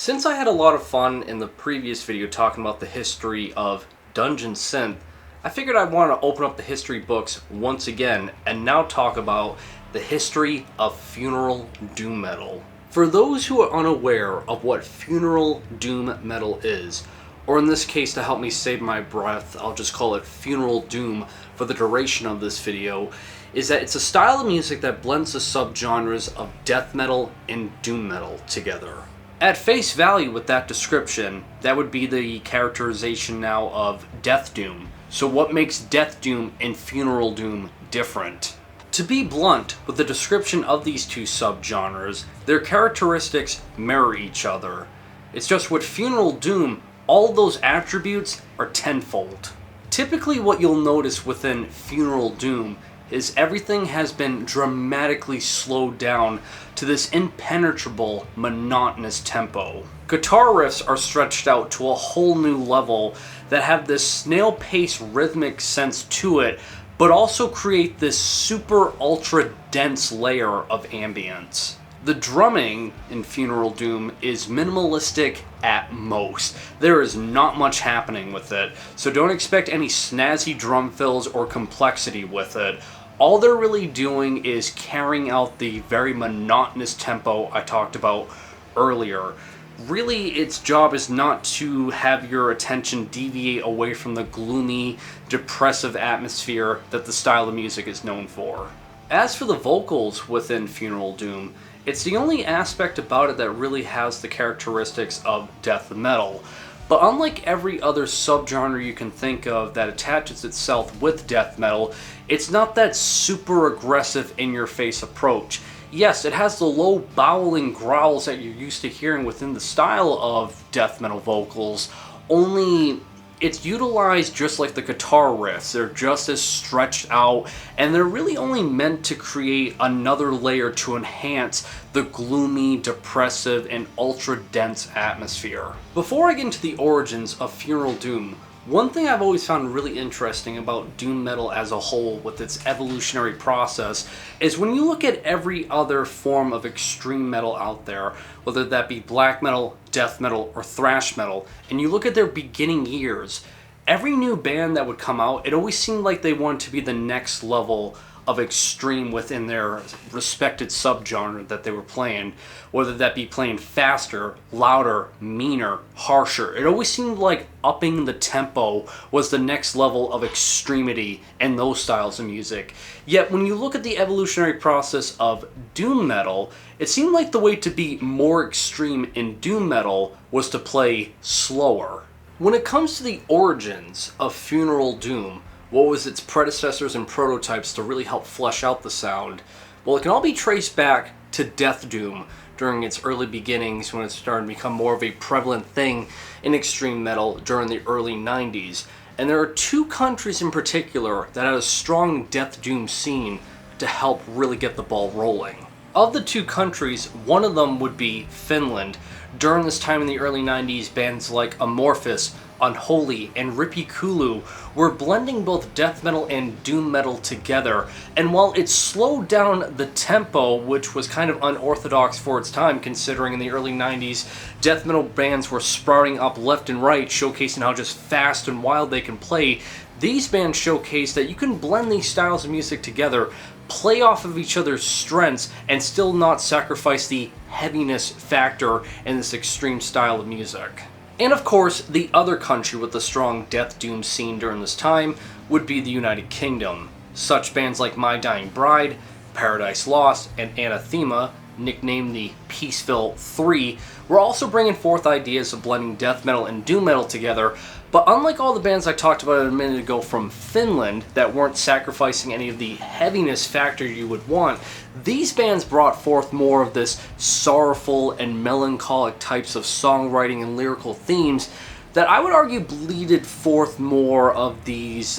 Since I had a lot of fun in the previous video talking about the history of Dungeon Synth, I figured I'd want to open up the history books once again and now talk about the history of funeral doom metal. For those who are unaware of what funeral doom metal is, or in this case to help me save my breath, I'll just call it funeral doom for the duration of this video, is that it's a style of music that blends the subgenres of death metal and doom metal together. At face value with that description, that would be the characterization now of death doom. So what makes death doom and funeral doom different? To be blunt, with the description of these two subgenres, their characteristics mirror each other. It's just with funeral doom, all those attributes are tenfold. Typically what you'll notice within funeral doom is everything has been dramatically slowed down to this impenetrable, monotonous tempo. Guitar riffs are stretched out to a whole new level that have this snail-paced rhythmic sense to it, but also create this super ultra dense layer of ambience. The drumming in funeral doom is minimalistic at most. There is not much happening with it, so don't expect any snazzy drum fills or complexity with it. All they're really doing is carrying out the very monotonous tempo I talked about earlier. Really, its job is not to have your attention deviate away from the gloomy, depressive atmosphere that the style of music is known for. As for the vocals within funeral doom, it's the only aspect about it that really has the characteristics of death metal. But unlike every other subgenre you can think of that attaches itself with death metal, it's not that super aggressive in-your-face approach. Yes, it has the low bowling growls that you're used to hearing within the style of death metal vocals, only it's utilized just like the guitar riffs. They're just as stretched out, and they're really only meant to create another layer to enhance the gloomy, depressive, and ultra-dense atmosphere. Before I get into the origins of funeral doom, one thing I've always found really interesting about doom metal as a whole with its evolutionary process is when you look at every other form of extreme metal out there, whether that be black metal, death metal, or thrash metal, and you look at their beginning years, every new band that would come out, it always seemed like they wanted to be the next level of extreme within their respected subgenre that they were playing, whether that be playing faster, louder, meaner, harsher. It always seemed like upping the tempo was the next level of extremity in those styles of music. Yet when you look at the evolutionary process of doom metal, it seemed like the way to be more extreme in doom metal was to play slower. When it comes to the origins of funeral doom, what was its predecessors and prototypes to really help flesh out the sound? Well, it can all be traced back to death doom during its early beginnings when it started to become more of a prevalent thing in extreme metal during the early 90s. And there are two countries in particular that had a strong death doom scene to help really get the ball rolling. Of the two countries, one of them would be Finland. During this time in the early 90s, bands like Amorphis, Unholy, and Rippikulu were blending both death metal and doom metal together, and while it slowed down the tempo, which was kind of unorthodox for its time considering in the early 90s death metal bands were sprouting up left and right, showcasing how just fast and wild they can play, these bands showcase that you can blend these styles of music together, play off of each other's strengths, and still not sacrifice the heaviness factor in this extreme style of music. And of course, the other country with a strong death doom scene during this time would be the United Kingdom. Such bands like My Dying Bride, Paradise Lost, and Anathema, nicknamed the Peaceville 3, were also bringing forth ideas of blending death metal and doom metal together, but unlike all the bands I talked about a minute ago from Finland that weren't sacrificing any of the heaviness factor you would want, these bands brought forth more of this sorrowful and melancholic types of songwriting and lyrical themes that I would argue bleeded forth more of these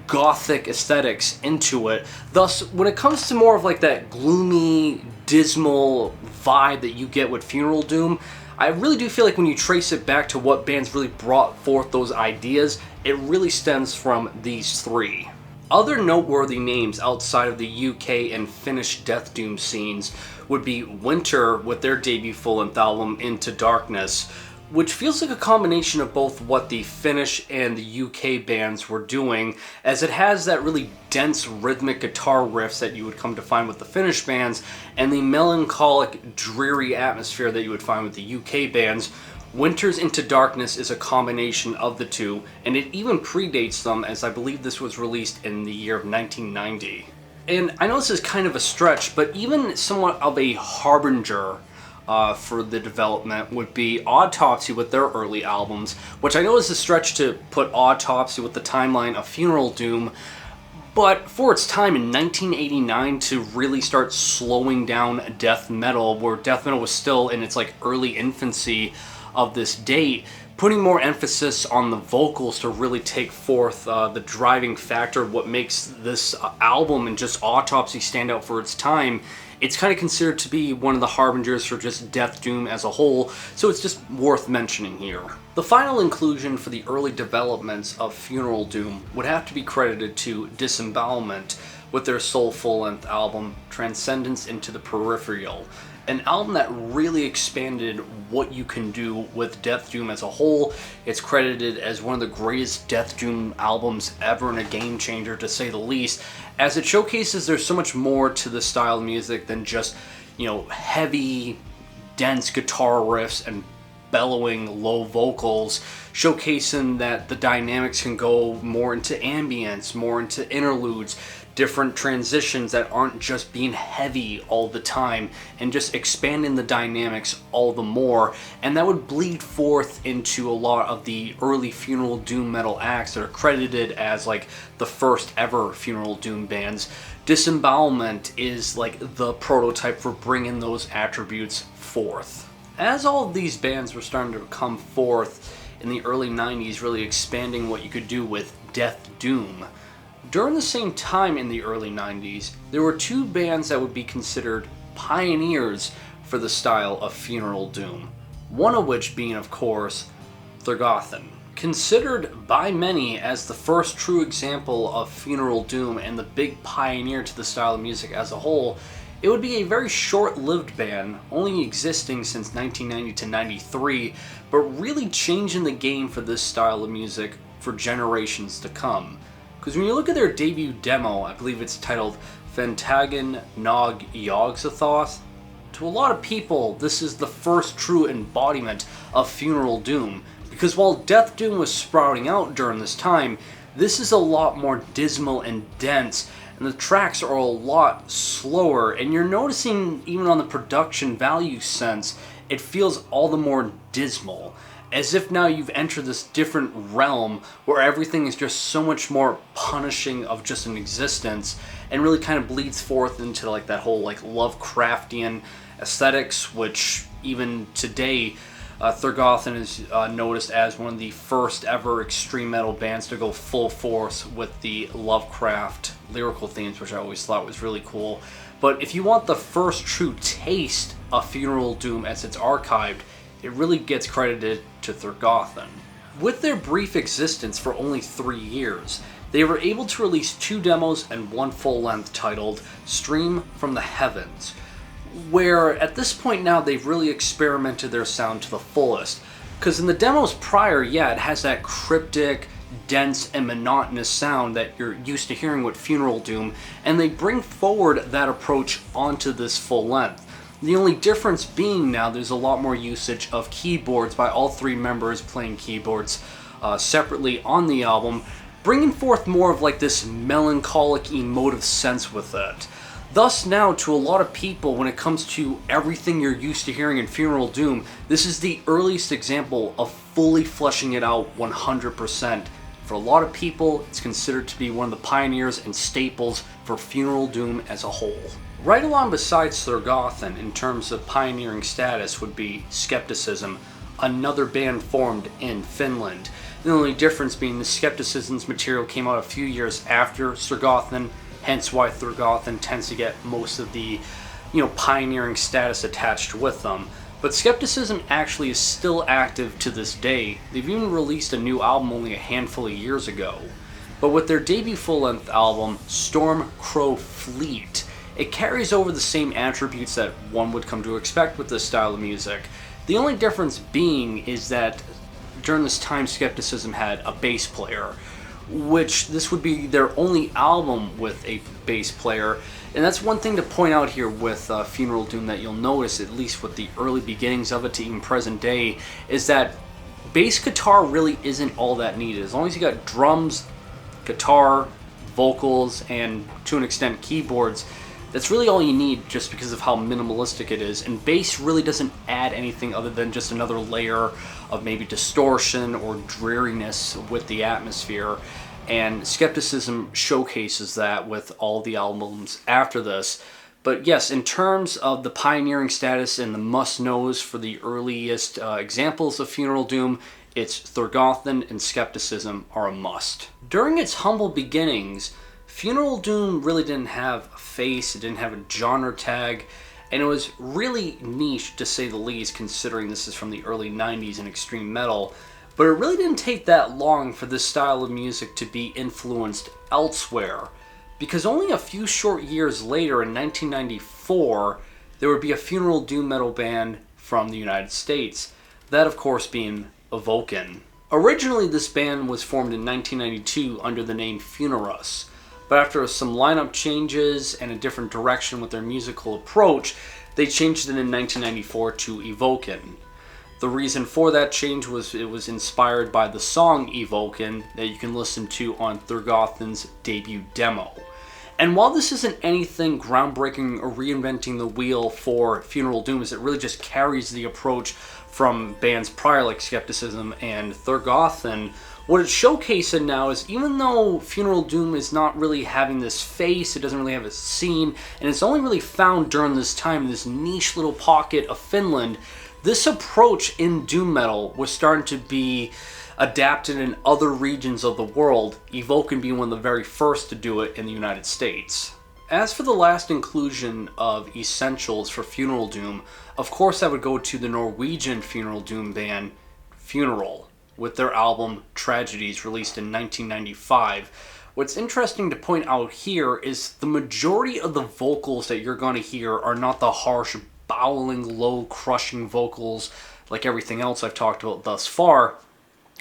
gothic aesthetics into it. Thus, when it comes to more of like that gloomy, dismal vibe that you get with funeral doom, I really do feel like when you trace it back to what bands really brought forth those ideas, it really stems from these three. Other noteworthy names outside of the UK and Finnish death doom scenes would be Winter with their debut full-length album, Into Darkness, which feels like a combination of both what the Finnish and the UK bands were doing, as it has that really dense rhythmic guitar riffs that you would come to find with the Finnish bands, and the melancholic, dreary atmosphere that you would find with the UK bands. Winter's Into Darkness is a combination of the two, and it even predates them, as I believe this was released in the year of 1990. And I know this is kind of a stretch, but even somewhat of a harbinger for the development would be Autopsy with their early albums, which I know is a stretch to put Autopsy with the timeline of Funeral Doom, but for its time in 1989 to really start slowing down death metal, where death metal was still in its like early infancy of this date, putting more emphasis on the vocals to really take forth the driving factor of what makes this album and just Autopsy stand out for its time. It's kind of considered to be one of the harbingers for just death doom as a whole, so it's just worth mentioning here. The final inclusion for the early developments of Funeral Doom would have to be credited to Disembowelment with their sole full-length album, Transcendence into the Peripheral, an album that really expanded what you can do with death doom as a whole. It's credited as one of the greatest death doom albums ever and a game changer, to say the least, as it showcases there's so much more to the style of music than just, you know, heavy, dense guitar riffs and bellowing low vocals, showcasing that the dynamics can go more into ambience, more into interludes, different transitions that aren't just being heavy all the time, and just expanding the dynamics all the more. And that would bleed forth into a lot of the early Funeral Doom metal acts that are credited as like the first ever Funeral Doom bands. Disembowelment is like the prototype for bringing those attributes forth. As all of these bands were starting to come forth in the early 90s, really expanding what you could do with death doom, during the same time in the early 90s, there were two bands that would be considered pioneers for the style of Funeral Doom, one of which being, of course, Thergothon. Considered by many as the first true example of Funeral Doom and the big pioneer to the style of music as a whole, it would be a very short-lived band, only existing since 1990 to 93, but really changing the game for this style of music for generations to come. Because when you look at their debut demo, I believe it's titled Fentagan Nog Yogg-Sothoth, to a lot of people this is the first true embodiment of Funeral Doom, because while death doom was sprouting out during this time, this is a lot more dismal and dense, and the tracks are a lot slower, and you're noticing even on the production value sense, it feels all the more dismal. As if now you've entered this different realm where everything is just so much more punishing of just an existence, and really kind of bleeds forth into like that whole like Lovecraftian aesthetics, which even today Thergothon is noticed as one of the first ever extreme metal bands to go full force with the Lovecraft lyrical themes, which I always thought was really cool. But if you want the first true taste of Funeral Doom as it's archived, it really gets credited to Thergothon. With their brief existence for only 3 years, they were able to release 2 demos and 1 full-length titled Stream from the Heavens, where at this point now they've really experimented their sound to the fullest. Because in the demos prior, yeah, it has that cryptic, dense, and monotonous sound that you're used to hearing with Funeral Doom, and they bring forward that approach onto this full length. The only difference being now there's a lot more usage of keyboards by all 3 members playing keyboards separately on the album, bringing forth more of like this melancholic, emotive sense with it. Thus now, to a lot of people, when it comes to everything you're used to hearing in Funeral Doom, this is the earliest example of fully fleshing it out 100%. For a lot of people, it's considered to be one of the pioneers and staples for Funeral Doom as a whole. Right along besides Thergothon in terms of pioneering status would be Skepticism, another band formed in Finland. The only difference being the Skepticism's material came out a few years after Thergothon, hence why Thergothon tends to get most of the, pioneering status attached with them. But Skepticism actually is still active to this day. They've even released a new album only a handful of years ago. But with their debut full-length album, Storm Crow Fleet, it carries over the same attributes that one would come to expect with this style of music. The only difference being is that during this time, Skepticism had a bass player, which this would be their only album with a bass player. And that's one thing to point out here with Funeral Doom that you'll notice, at least with the early beginnings of it to even present day, is that bass guitar really isn't all that needed. As long as you got drums, guitar, vocals, and to an extent keyboards, that's really all you need, just because of how minimalistic it is. And bass really doesn't add anything other than just another layer of maybe distortion or dreariness with the atmosphere. And Skepticism showcases that with all the albums after this. But yes, in terms of the pioneering status and the must-knows for the earliest examples of Funeral Doom, it's Thergothon and Skepticism are a must. During its humble beginnings, Funeral Doom really didn't have a face, it didn't have a genre tag, and it was really niche to say the least, considering this is from the early 90s in extreme metal. But it really didn't take that long for this style of music to be influenced elsewhere, because only a few short years later, in 1994, there would be a funeral doom metal band from the United States, that of course being Evoken. Originally, this band was formed in 1992 under the name Funerus, but after some lineup changes and a different direction with their musical approach, they changed it in 1994 to Evoken. The reason for that change was it was inspired by the song Evoken that you can listen to on Thergothon's debut demo. And while this isn't anything groundbreaking or reinventing the wheel for Funeral Doom, as it really just carries the approach from bands prior like Skepticism and Thergothon, what it's showcasing now is, even though Funeral Doom is not really having this face, it doesn't really have a scene, and it's only really found during this time in this niche little pocket of Finland, this approach in doom metal was starting to be adapted in other regions of the world, Evoken being one of the very first to do it in the United States. As for the last inclusion of essentials for Funeral Doom, of course I would go to the Norwegian Funeral Doom band Funeral, with their album Tragedies, released in 1995. What's interesting to point out here is the majority of the vocals that you're going to hear are not the harsh, bowling, low, crushing vocals like everything else I've talked about thus far.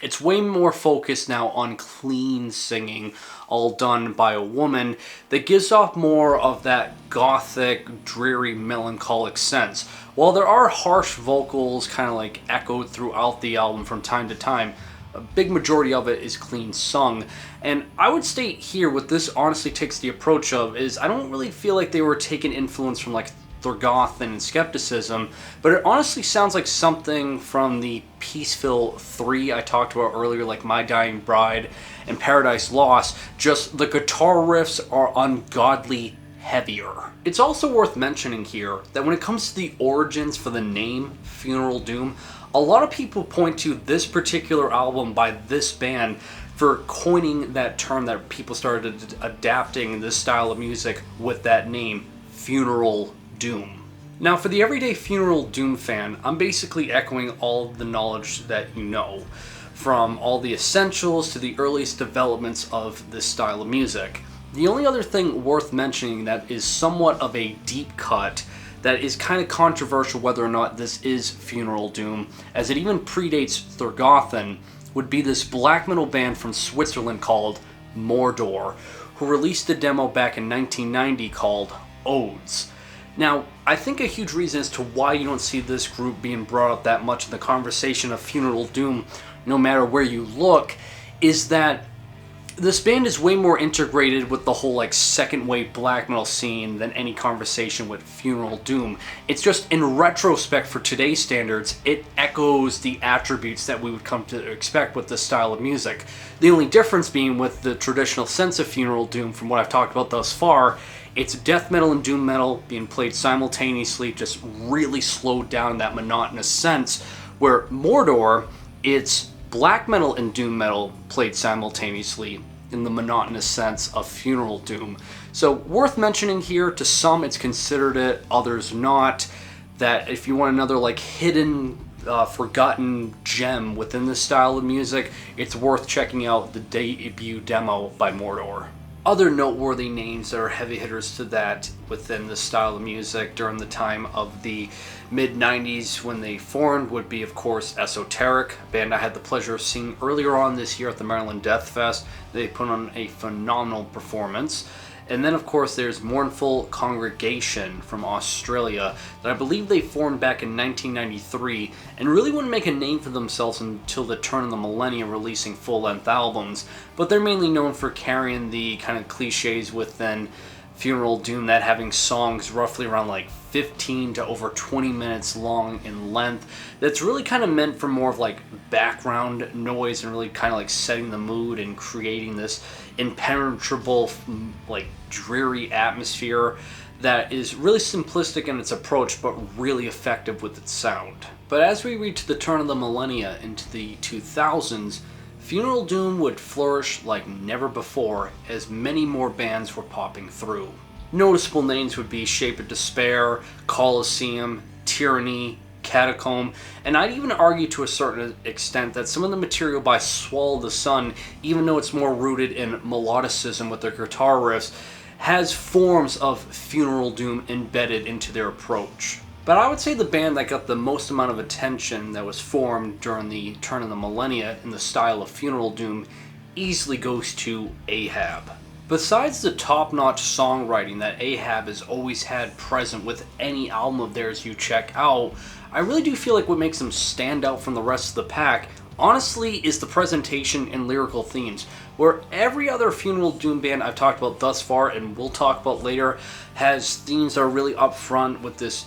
It's way more focused now on clean singing, all done by a woman, that gives off more of that gothic, dreary, melancholic sense. While there are harsh vocals kind of like echoed throughout the album from time to time, a big majority of it is clean sung. And I would state here what this honestly takes the approach of is, I don't really feel like they were taking influence from like Thergothon and Skepticism, but it honestly sounds like something from the Peaceful 3 I talked about earlier, like My Dying Bride and Paradise Lost, just the guitar riffs are ungodly heavier. It's also worth mentioning here that when it comes to the origins for the name Funeral Doom, a lot of people point to this particular album by this band for coining that term that people started adapting this style of music with that name, Funeral Doom. Now, for the everyday Funeral Doom fan, I'm basically echoing all of the knowledge that you know, from all the essentials to the earliest developments of this style of music. The only other thing worth mentioning that is somewhat of a deep cut, that is kind of controversial whether or not this is Funeral Doom, as it even predates Thergothon, would be this black metal band from Switzerland called Mordor, who released a demo back in 1990 called Odes. Now, I think a huge reason as to why you don't see this group being brought up that much in the conversation of Funeral Doom, no matter where you look, is that this band is way more integrated with the whole like second wave black metal scene than any conversation with Funeral Doom. It's just, in retrospect for today's standards, it echoes the attributes that we would come to expect with this style of music. The only difference being with the traditional sense of Funeral Doom from what I've talked about thus far, it's death metal and doom metal being played simultaneously, just really slowed down in that monotonous sense, where Mordor, it's black metal and doom metal played simultaneously in the monotonous sense of Funeral Doom. So worth mentioning here, to some it's considered it, others not, that if you want another like hidden, forgotten gem within this style of music, it's worth checking out the debut demo by Mordor. Other noteworthy names that are heavy hitters to that within the style of music during the time of the mid-90s when they formed would be, of course, Esoteric, a band I had the pleasure of seeing earlier on this year at the Maryland Death Fest. They put on a phenomenal performance. And then, of course, there's Mournful Congregation from Australia that I believe they formed back in 1993 and really wouldn't make a name for themselves until the turn of the millennium, releasing full-length albums. But they're mainly known for carrying the kind of cliches within funeral doom, that having songs roughly around like 15 to over 20 minutes long in length, that's really kind of meant for more of like background noise and really kind of like setting the mood and creating this impenetrable, like dreary atmosphere that is really simplistic in its approach but really effective with its sound. But as we reach the turn of the millennia into the 2000s, funeral doom would flourish like never before as many more bands were popping through. Noticeable names would be Shape of Despair, Colosseum, Tyranny, Catacomb, and I'd even argue to a certain extent that some of the material by Swallow the Sun, even though it's more rooted in melodicism with their guitar riffs, has forms of funeral doom embedded into their approach. But I would say the band that got the most amount of attention that was formed during the turn of the millennia in the style of funeral doom easily goes to Ahab. Besides the top-notch songwriting that Ahab has always had present with any album of theirs you check out, I really do feel like what makes them stand out from the rest of the pack, honestly, is the presentation and lyrical themes. Where every other funeral doom band I've talked about thus far, and we'll talk about later, has themes that are really upfront with this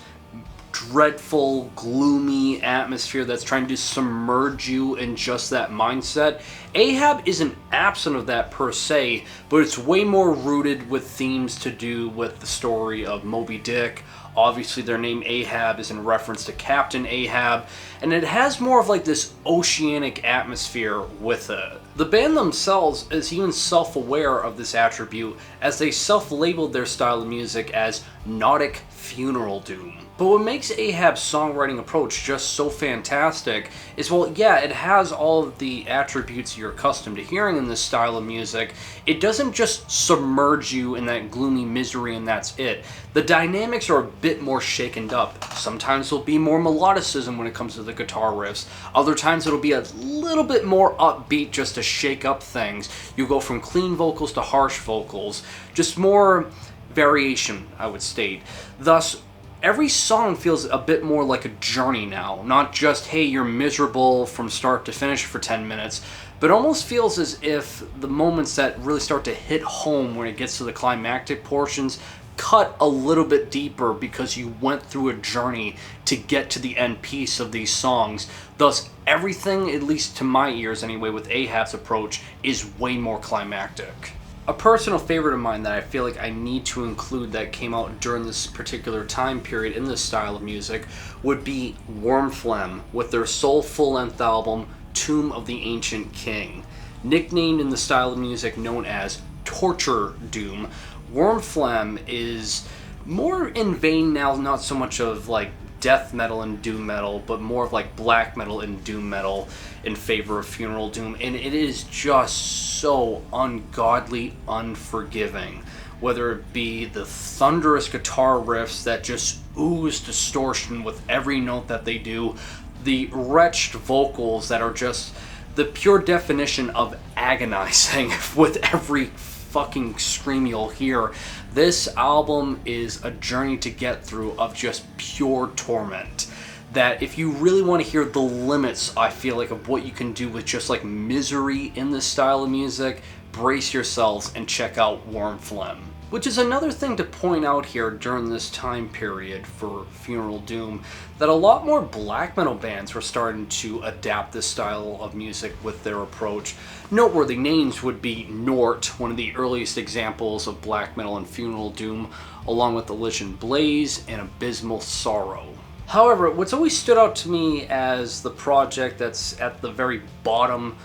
dreadful, gloomy atmosphere that's trying to submerge you in just that mindset. Ahab isn't absent of that per se, but it's way more rooted with themes to do with the story of Moby Dick. Obviously their name Ahab is in reference to Captain Ahab, and it has more of like this oceanic atmosphere with it. The band themselves is even self-aware of this attribute, as they self-labeled their style of music as Nautic Funeral Doom. But what makes Ahab's songwriting approach just so fantastic is, well, yeah, it has all of the attributes you're accustomed to hearing in this style of music. It doesn't just submerge you in that gloomy misery and that's it. The dynamics are a bit more shaken up. Sometimes there'll be more melodicism when it comes to the guitar riffs. Other times it'll be a little bit more upbeat just to shake up things. You go from clean vocals to harsh vocals. Just more variation, I would state. Thus, every song feels a bit more like a journey now, not just, hey, you're miserable from start to finish for 10 minutes, but almost feels as if the moments that really start to hit home when it gets to the climactic portions cut a little bit deeper because you went through a journey to get to the end piece of these songs. Thus, everything, at least to my ears anyway, with Ahab's approach is way more climactic. A personal favorite of mine that I feel like I need to include that came out during this particular time period in this style of music would be Wormphlegm with their sole full-length album, Tomb of the Ancient King. Nicknamed in the style of music known as Torture Doom, Wormphlegm is more in vein now, not so much of like death metal and doom metal, but more of like black metal and doom metal in favor of funeral doom, and it is just so ungodly unforgiving. Whether it be the thunderous guitar riffs that just ooze distortion with every note that they do, the wretched vocals that are just the pure definition of agonizing with every fucking scream you'll hear. This album is a journey to get through of just pure torment. That if you really want to hear the limits, I feel like, of what you can do with just like misery in this style of music, brace yourselves and check out Wormphlegm. Which is another thing to point out here during this time period for funeral doom, that a lot more black metal bands were starting to adapt this style of music with their approach. Noteworthy names would be Nort, one of the earliest examples of black metal and funeral doom, along with Elysian Blaze and Abysmal Sorrow. However, what's always stood out to me as the project that's at the very bottom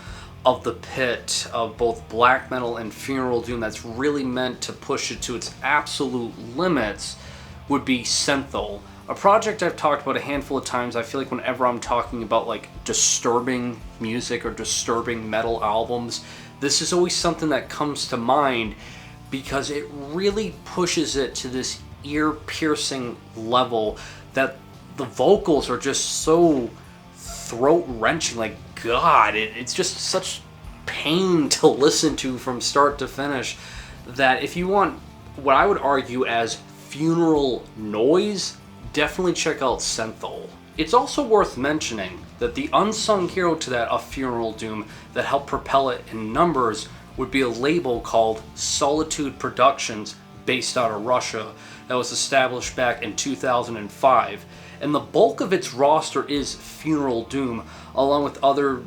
of the pit of both black metal and funeral doom that's really meant to push it to its absolute limits would be Senthil, a project I've talked about a handful of times. I feel like whenever I'm talking about like disturbing music or disturbing metal albums, this is always something that comes to mind because it really pushes it to this ear-piercing level that the vocals are just so throat-wrenching. Like, God, it's just such pain to listen to from start to finish, that if you want what I would argue as funeral noise, definitely check out Senthil. It's also worth mentioning that the unsung hero to that of Funeral Doom that helped propel it in numbers would be a label called Solitude Productions, based out of Russia, that was established back in 2005. And the bulk of its roster is Funeral Doom, along with other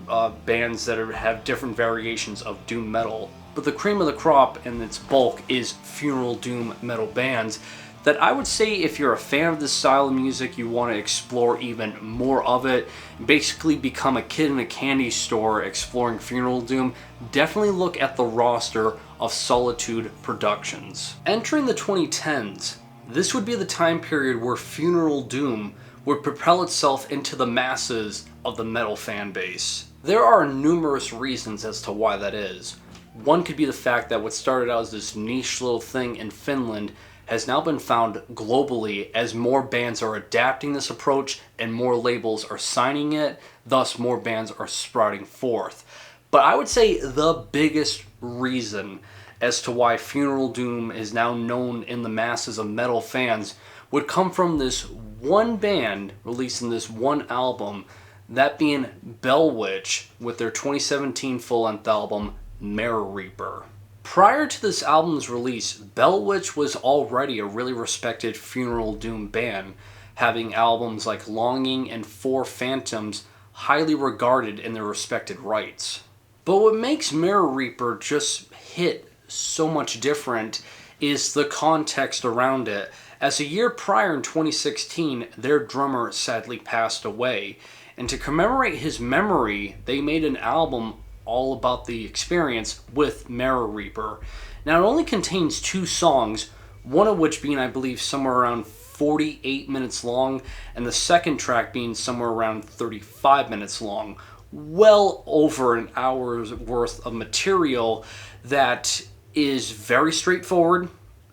bands that have different variations of doom metal. But the cream of the crop in its bulk is Funeral Doom metal bands that I would say, if you're a fan of this style of music, you want to explore even more of it, basically become a kid in a candy store exploring Funeral Doom, definitely look at the roster of Solitude Productions. Entering the 2010s, this would be the time period where Funeral Doom would propel itself into the masses of the metal fan base. There are numerous reasons as to why that is. One could be the fact that what started out as this niche little thing in Finland has now been found globally as more bands are adapting this approach and more labels are signing it, thus more bands are sprouting forth. But I would say the biggest reason as to why Funeral Doom is now known in the masses of metal fans would come from this one band releasing this one album, that being Bell Witch with their 2017 full-length album, Mirror Reaper. Prior to this album's release, Bell Witch was already a really respected Funeral Doom band, having albums like Longing and Four Phantoms highly regarded in their respected rights. But what makes Mirror Reaper just hit so much different is the context around it, as a year prior in 2016, their drummer sadly passed away, and to commemorate his memory, they made an album all about the experience with Mirror Reaper. Now, it only contains 2 songs, one of which being, I believe, somewhere around 48 minutes long, and the second track being somewhere around 35 minutes long. Well over an hour's worth of material that is very straightforward.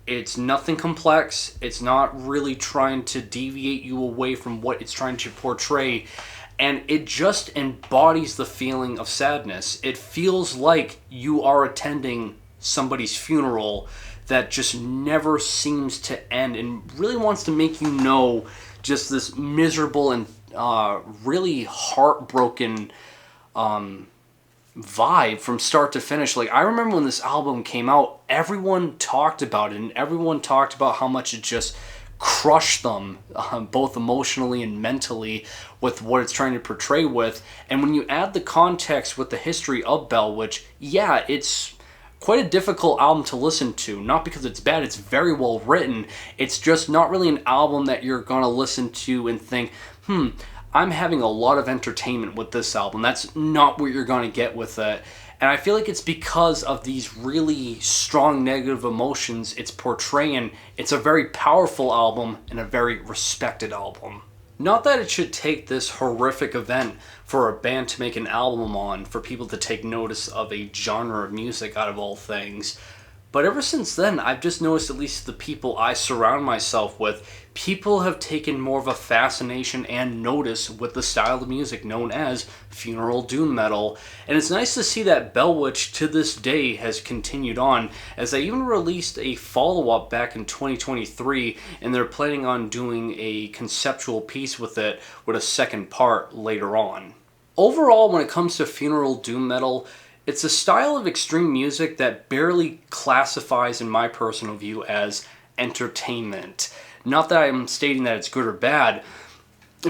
It's nothing complex. It's not really trying to deviate you away from what it's trying to portray. And it just embodies the feeling of sadness. It feels like you are attending somebody's funeral that just never seems to end, and really wants to make you know just this miserable and really heartbroken vibe from start to finish. Like, I remember when this album came out, everyone talked about it, and everyone talked about how much it just crushed them, both emotionally and mentally, with what it's trying to portray with. And when you add the context with the history of Bell Witch, yeah, it's quite a difficult album to listen to. Not because it's bad, it's very well written. It's just not really an album that you're going to listen to and think, I'm having a lot of entertainment with this album. That's not what you're going to get with it. And I feel like it's because of these really strong negative emotions it's portraying. It's a very powerful album and a very respected album. Not that it should take this horrific event for a band to make an album on, for people to take notice of a genre of music out of all things. But ever since then, I've just noticed, at least the people I surround myself with, people have taken more of a fascination and notice with the style of music known as funeral doom metal. And it's nice to see that Bell Witch to this day has continued on, as they even released a follow-up back in 2023, and they're planning on doing a conceptual piece with it with a second part later on. Overall, when it comes to funeral doom metal, it's a style of extreme music that barely classifies, in my personal view, as entertainment. Not that I'm stating that it's good or bad,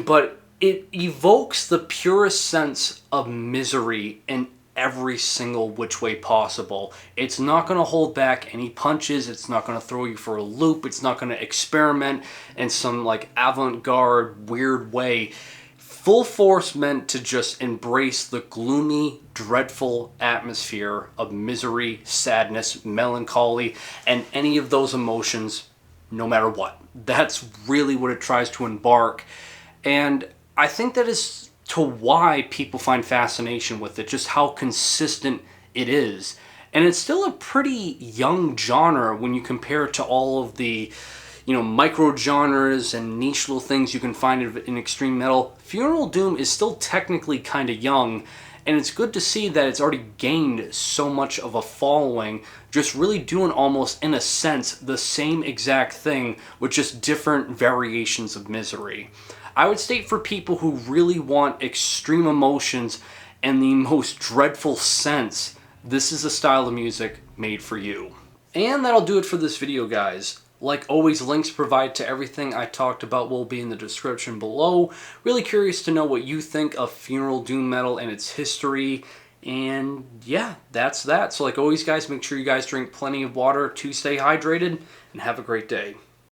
but it evokes the purest sense of misery in every single which way possible. It's not going to hold back any punches. It's not going to throw you for a loop. It's not going to experiment in some like avant-garde weird way. Full force meant to just embrace the gloomy, dreadful atmosphere of misery, sadness, melancholy, and any of those emotions, no matter what. That's really what it tries to embark. And I think that is to why people find fascination with it, just how consistent it is. And it's still a pretty young genre when you compare it to all of the, micro genres and niche little things you can find in extreme metal. Funeral Doom is still technically kind of young, and it's good to see that it's already gained so much of a following, just really doing almost, in a sense, the same exact thing with just different variations of misery. I would state for people who really want extreme emotions and the most dreadful sense, this is a style of music made for you. And that'll do it for this video, guys. Like always, links provided to everything I talked about will be in the description below. Really curious to know what you think of funeral doom metal and its history. And yeah, that's that. So like always, guys, make sure you guys drink plenty of water to stay hydrated, and have a great day.